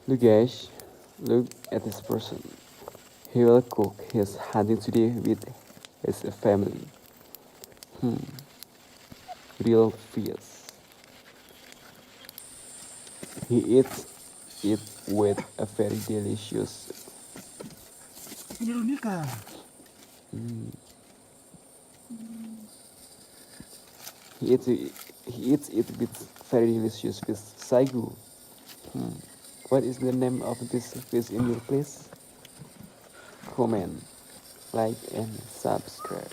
Look guys, look at this person. He will cook his hunting today with his family. Hmm, real fierce. He eats it with a very delicious. Veronica. Mm, he eats it, he eats it with very delicious fish saigu. Hmm. What is the name of this fish in your place? Comment, like, and subscribe.